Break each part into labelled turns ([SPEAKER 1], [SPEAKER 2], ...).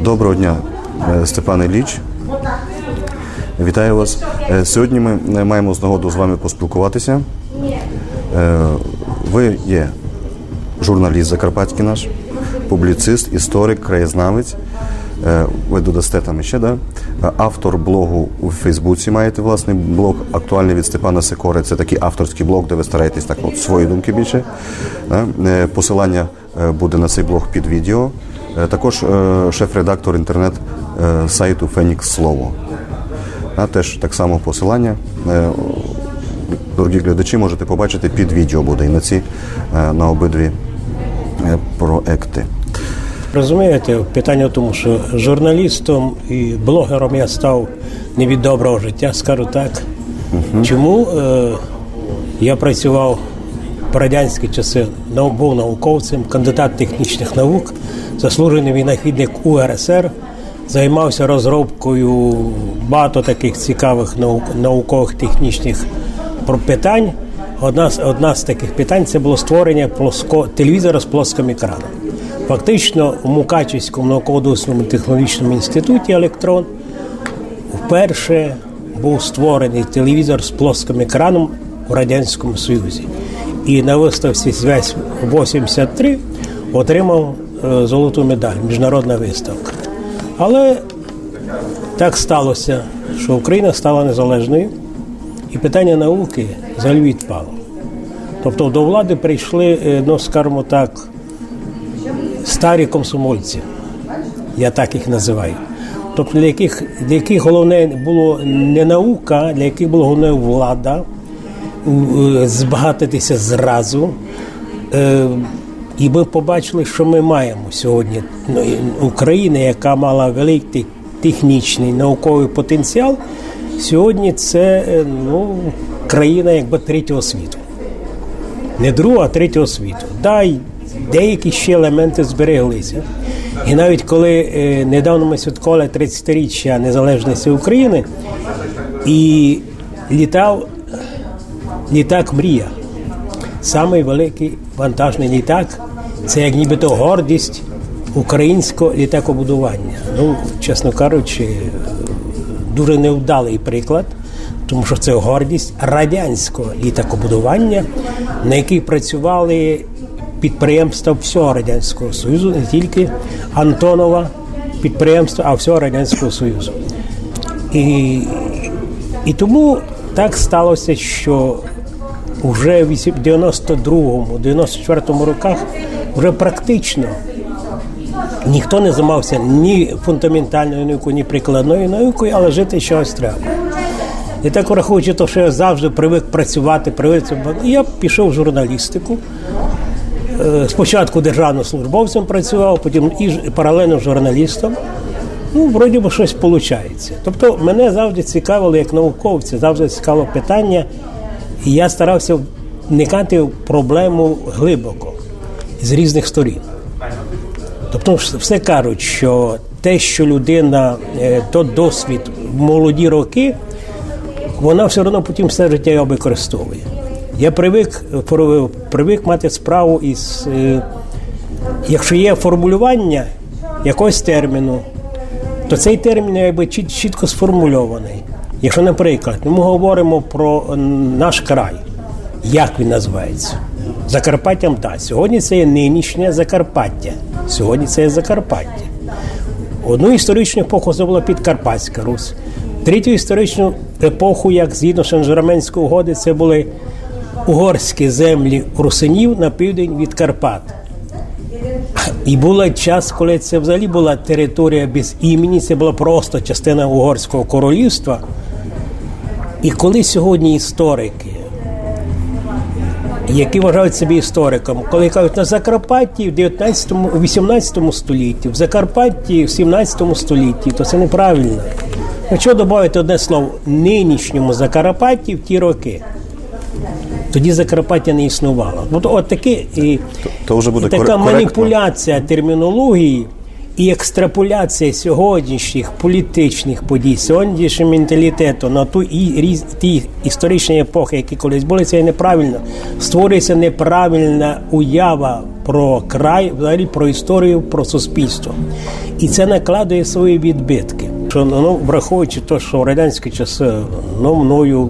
[SPEAKER 1] Доброго дня, Степан Ілліч. Вітаю вас. Сьогодні ми маємо нагоду з вами поспілкуватися. Ви є журналіст закарпатський наш, публіцист, історик, краєзнавець. Ви додасте там ще, да? Автор блогу у Фейсбуці маєте власний блог «Актуальний» від Степана Сикори. Це такий авторський блог, де ви стараєтесь так от свої думки більше. Да? Посилання буде на цей блог під відео. Також шеф-редактор інтернет-сайту «Фенікс Слово». Теж так само посилання. Дорогі глядачі, можете побачити під відео буде і на обидві проекти.
[SPEAKER 2] Розумієте, питання в тому, що журналістом і блогером я став не від доброго життя, скажу так. Чому? Я працював в радянські часи, був науковцем, кандидат технічних наук, заслужений винахідник УРСР, займався розробкою багато таких цікавих наукових технічних питань. Одна з таких питань – це було створення телевізора з плоским екраном. Фактично, у Мукачівському науково-дослідному технологічному інституті «Електрон» вперше був створений телевізор з плоским екраном у Радянському Союзі. І на виставці «Зв'язь 83» отримав золоту медаль, міжнародна виставка. Але так сталося, що Україна стала незалежною, і питання науки взагалі відпало. Тобто до влади прийшли, скажімо так, старі комсомольці, я так їх називаю. Тобто для яких головне було не наука, для яких було головне влада, збагатитися зразу. І ми побачили, що ми маємо сьогодні. Україна, яка мала великий технічний, науковий потенціал, сьогодні це країна якби третього світу. Не другого, а третього світу. Деякі ще елементи збереглися. І навіть коли недавно ми святкували 30-річчя незалежності України, і літав літак «Мрія». Самий великий вантажний літак – це як нібито гордість українського літакобудування. Чесно кажучи, дуже невдалий приклад, тому що це гордість радянського літакобудування, на якій працювали підприємства всього Радянського Союзу, не тільки Антонова підприємства, а всього Радянського Союзу. І тому так сталося, що вже в 92-му, 94-му роках вже практично ніхто не займався ні фундаментальною наукою, ні прикладною наукою, але жити щось треба. І так, враховуючи те, що я завжди привик працювати, я пішов в журналістику. Спочатку державним службовцем працював, потім і паралельно журналістом. Вроді би щось виходить. Тобто мене завжди цікавило, як науковця, завжди цікавило питання, і я старався вникати в проблему глибоко, з різних сторін. Тобто все кажуть, що те, що людина, той досвід в молоді роки, вона все одно потім все життя його використовує. Я привик мати справу із, якщо є формулювання якогось терміну, то цей термін якби чітко сформульований. Якщо, наприклад, ми говоримо про наш край, як він називається? Закарпаттям, так. Сьогодні це є нинішнє Закарпаття. Сьогодні це є Закарпаття. Одну історичну епоху це була Підкарпатська Русь. Третю історичну епоху, як згідно Сен-Жерменської угоди, це були угорські землі русинів на південь від Карпат. І був час, коли це взагалі була територія без імені, це була просто частина Угорського королівства. І коли сьогодні історики, які вважають себе істориком, коли кажуть, на Закарпатті в 18 столітті, в Закарпатті в 17 столітті, то це неправильно. Якщо додати одне слово «нинішньому Закарпатті» в ті роки, тоді Закарпаття не існувало. Така маніпуляція термінології і екстраполяція сьогоднішніх політичних подій, сьогоднішнього менталітету на ті історичні епохи, які колись були, це неправильно. Створюється неправильна уява про край, взагалі про історію, про суспільство. І це накладує свої відбитки. Враховуючи те, що в радянські часи мною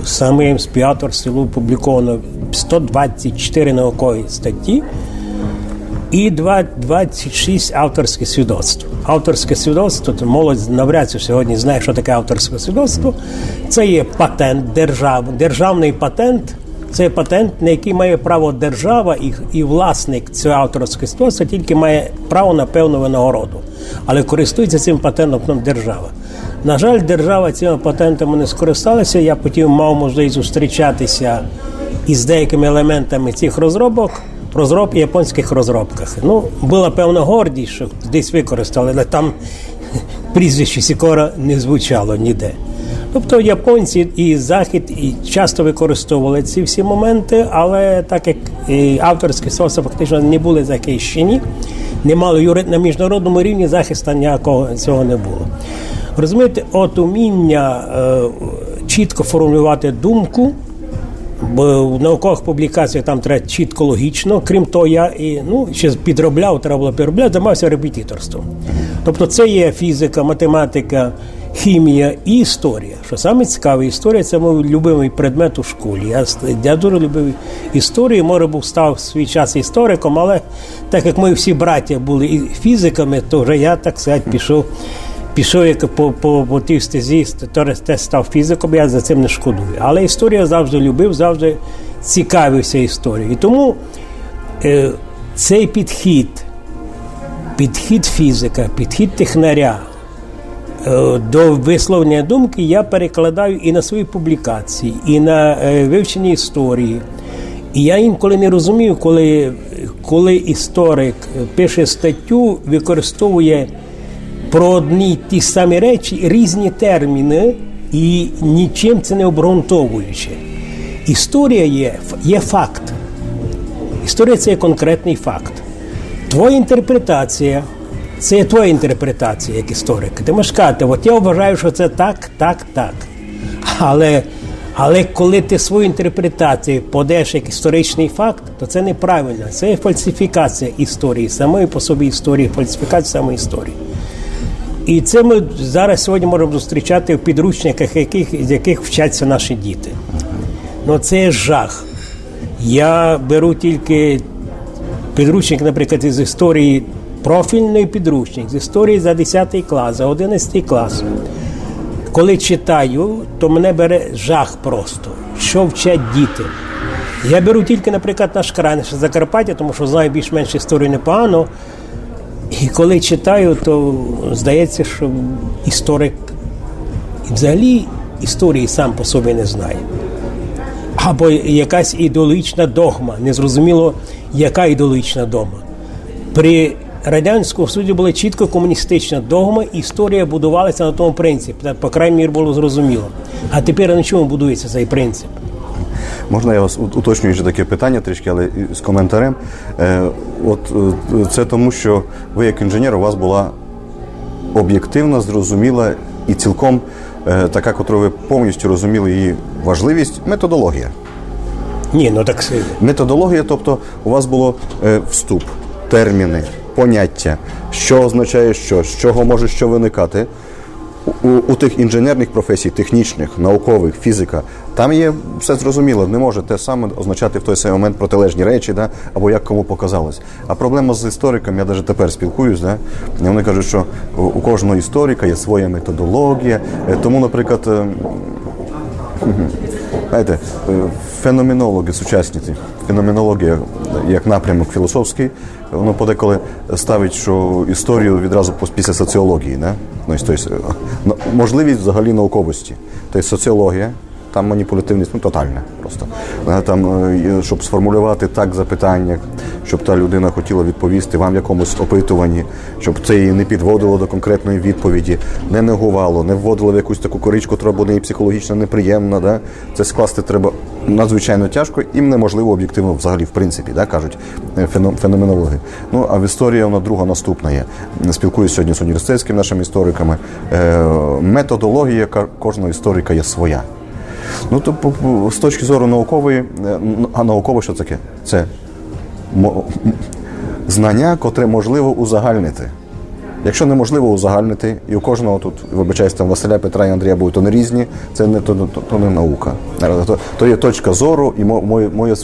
[SPEAKER 2] самим співавторством опубліковано 124 наукові статті і 26 авторських свідоцтв. Авторське свідоцтво, то молодь навряд чи сьогодні знає, що таке авторське свідоцтво. Це є патент державний патент. Це патент, на який має право держава, і власник цього авторського свідоцтва тільки має право на певну винагороду. Але користується цим патентом держава. На жаль, держава цими патентами не скористалася. Я потім мав можливість зустрічатися із деякими елементами цих японських розробках. Була певна гордість, що десь використали, але там прізвище Сікора не звучало ніде. Тобто японці і Захід і часто використовували ці всі моменти, але так як авторські свідоцтва фактично не були захищені, не мали на міжнародному рівні захисту ніякого цього не було. Розумієте, от уміння чітко формулювати думку, бо в наукових публікаціях там треба чітко логічно, крім того, я ще підробляв, треба було підробляти, займався репетиторством. Тобто це є фізика, математика, хімія і історія. Що саме цікаве, історія – це мій любимий предмет у школі. Я дуже любив історію, може був став в свій час істориком, але так як ми всі браття були і фізиками, то вже я, так сказати, пішов як по тій стезі, теж став фізиком, я за цим не шкодую. Але історію завжди любив, завжди цікавився історією. І тому цей підхід фізика, підхід технаря до висловлення думки я перекладаю і на свої публікації, і на вивчення історії. І я інколи не розумію, коли історик пише статтю, використовує про одні й ті самі речі різні терміни і нічим це не обґрунтовуючи. Історія є факт. Історія – це є конкретний факт. Твоя інтерпретація – це є твоя інтерпретація як історика. Ти можеш сказати, от я вважаю, що це так. Але коли ти свою інтерпретацію подаєш як історичний факт, то це неправильно. Це є фальсифікація історії, самої по собі історії, фальсифікація самої історії. І це ми зараз сьогодні можемо зустрічати в підручниках, з яких вчаться наші діти. Це є жах. Я беру тільки підручник, наприклад, з історії, профільний підручник, з історії за 10 клас, за 11 клас. Коли читаю, то мене бере жах просто, що вчать діти. Я беру тільки, наприклад, наш край, наше Закарпаття, тому що знаю більш-менш історію непогано. І коли читаю, то здається, що історик взагалі історії сам по собі не знає. Або якась ідеологічна догма. Незрозуміло, яка ідеологічна догма. При Радянському Союзі була чітко комуністична догма, і історія будувалася на тому принципі. По крайній мірі було зрозуміло. А тепер на чому будується цей принцип?
[SPEAKER 1] Можна я вас уточнюю ще таке питання трішки, але з коментарем. Це тому, що ви як інженер, у вас була об'єктивна, зрозуміла і цілком така, котру ви повністю розуміли її важливість, методологія.
[SPEAKER 2] Ні, так сильно.
[SPEAKER 1] Методологія, тобто у вас було вступ, терміни, поняття, що означає що, з чого може що виникати. У тих інженерних професій, технічних, наукових, фізика, там є все зрозуміло, не може те саме означати в той самий момент протилежні речі, або як кому показалось. А проблема з істориком, я навіть тепер спілкуюсь, і вони кажуть, що у кожного історика є своя методологія, тому, наприклад, знаєте, феноменологи сучасні, феноменологія як напрямок філософський, воно подеколи ставить, що історію відразу після соціології, можливість взагалі науковості. Тобто соціологія, там маніпулятивність, тотальна просто. Там, щоб сформулювати так запитання, щоб та людина хотіла відповісти вам в якомусь опитуванні, щоб це її не підводило до конкретної відповіді, не негувало, не вводило в якусь таку коричку, яка буде і психологічно неприємна. Це скласти треба надзвичайно тяжко і неможливо об'єктивно взагалі, в принципі, кажуть феноменологи. А в історії вона друга наступна є. Спілкуюся сьогодні з університетськими нашими істориками. Методологія кожного історика є своя. Тобто, з точки зору наукової, а наукове що таке? Це знання, котре можливо узагальнити. Якщо неможливо узагальнити, і у кожного тут, вибачаюсь, там Василя, Петра і Андрія будуть вони різні, це не то не наука. То є точка зору і моє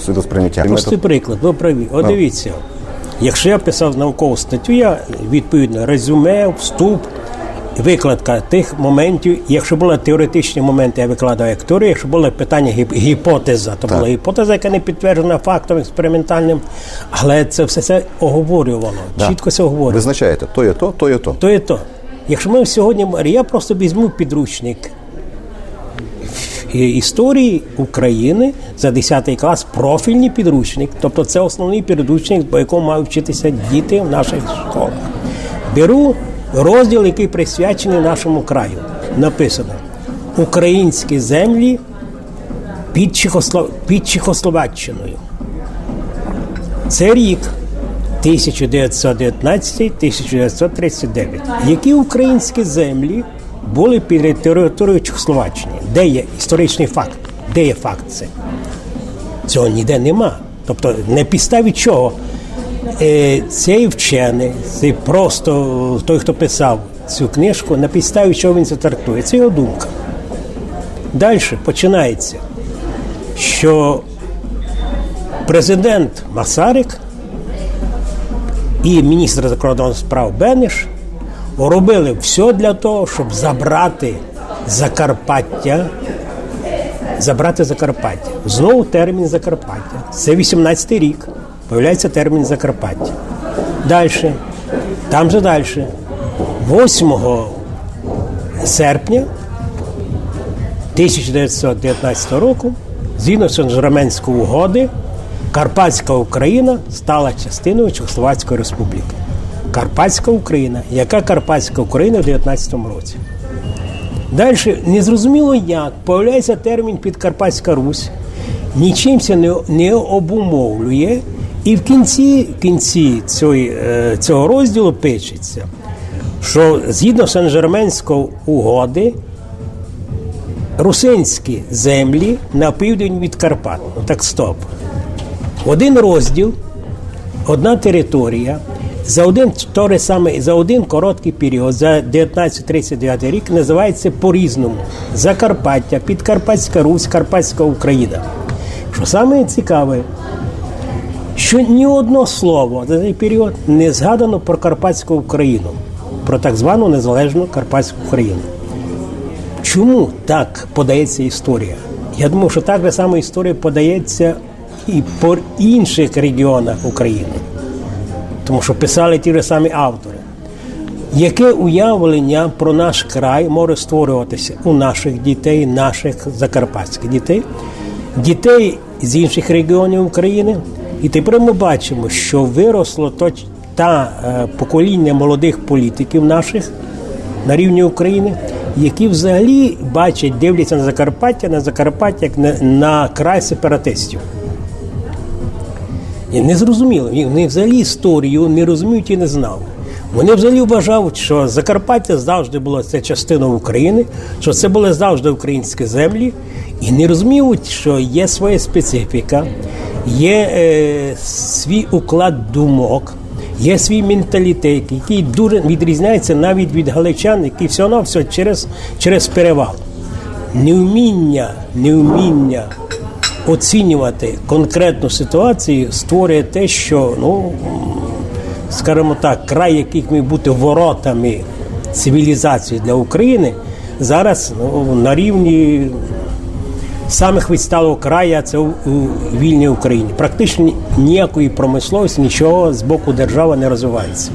[SPEAKER 1] світосприйняття.
[SPEAKER 2] Простий приклад, ви праві. От дивіться, якщо я писав наукову статтю, я відповідно резюме, вступ, викладка тих моментів. Якщо були теоретичні моменти, я викладав як теорію. Якщо було питання гіпотеза, то була гіпотеза, яка не підтверджена фактом експериментальним. Але це все оговорювало. Чітко це оговорювало.
[SPEAKER 1] Визначаєте, то є то, то є то.
[SPEAKER 2] То є то. Якщо ми сьогодні, я просто візьму підручник історії України за 10 клас, профільний підручник, тобто це основний підручник, по якому мають вчитися діти в наших школах. Беру розділ, який присвячений нашому краю. Написано «Українські землі під Чехословаччиною». Це рік 1919-1939. Які українські землі були під територією Чехословаччини? Де є історичний факт? Де є факт це? Цього ніде нема. Тобто на підставі чого цей вчений, цей просто той, хто писав цю книжку, на підставі чого він це трактує? Це його думка. Далі починається, що президент Масарик і міністр закордонних справ Бенеш робили все для того, щоб забрати Закарпаття. Знову термін Закарпаття. Це 18-й рік. Появляється термін Закарпаття. Далі. 8 серпня 1919 року, згідно Сен-Жерменської угоди, Карпатська Україна стала частиною Чехословацької республіки. Карпатська Україна. Яка Карпатська Україна в 19 році? Далі, незрозуміло як, появляється термін «Підкарпатська Русь», нічим це не обумовлює, і в кінці цього розділу пишеться, що згідно Сен-Жерменської угоди русинські землі на південь від Карпат. Ну так стоп. Один розділ, одна територія, за один короткий період, за 1939 рік, називається по-різному Закарпаття, Підкарпатська Русь, Карпатська Україна. Що саме цікаве, що ні одно слово за цей період не згадано про Карпатську Україну, про так звану незалежну Карпатську Україну. Чому так подається історія? Я думаю, що так же саме історія подається і по інших регіонах України. Тому що писали ті ж самі автори. Яке уявлення про наш край може створюватися у наших дітей, наших закарпатських дітей, дітей з інших регіонів України? І тепер ми бачимо, що виросло покоління молодих політиків наших на рівні України, які взагалі дивляться на Закарпаття як на край сепаратистів. І не зрозуміло, вони взагалі історію не розуміють і не знали. Вони взагалі вважають, що Закарпаття завжди було це частиною України, що це були завжди українські землі, і не розуміють, що є своя специфіка, є свій уклад думок, є свій менталітет, який дуже відрізняється навіть від галичан, які все через перевал. Невміння оцінювати конкретну ситуацію створює те, що, скажімо так, край, який міг бути воротами цивілізації для України, зараз на рівні самих відсталого краю, це у вільній Україні. Практично ніякої промисловості, нічого з боку держави не розвивається.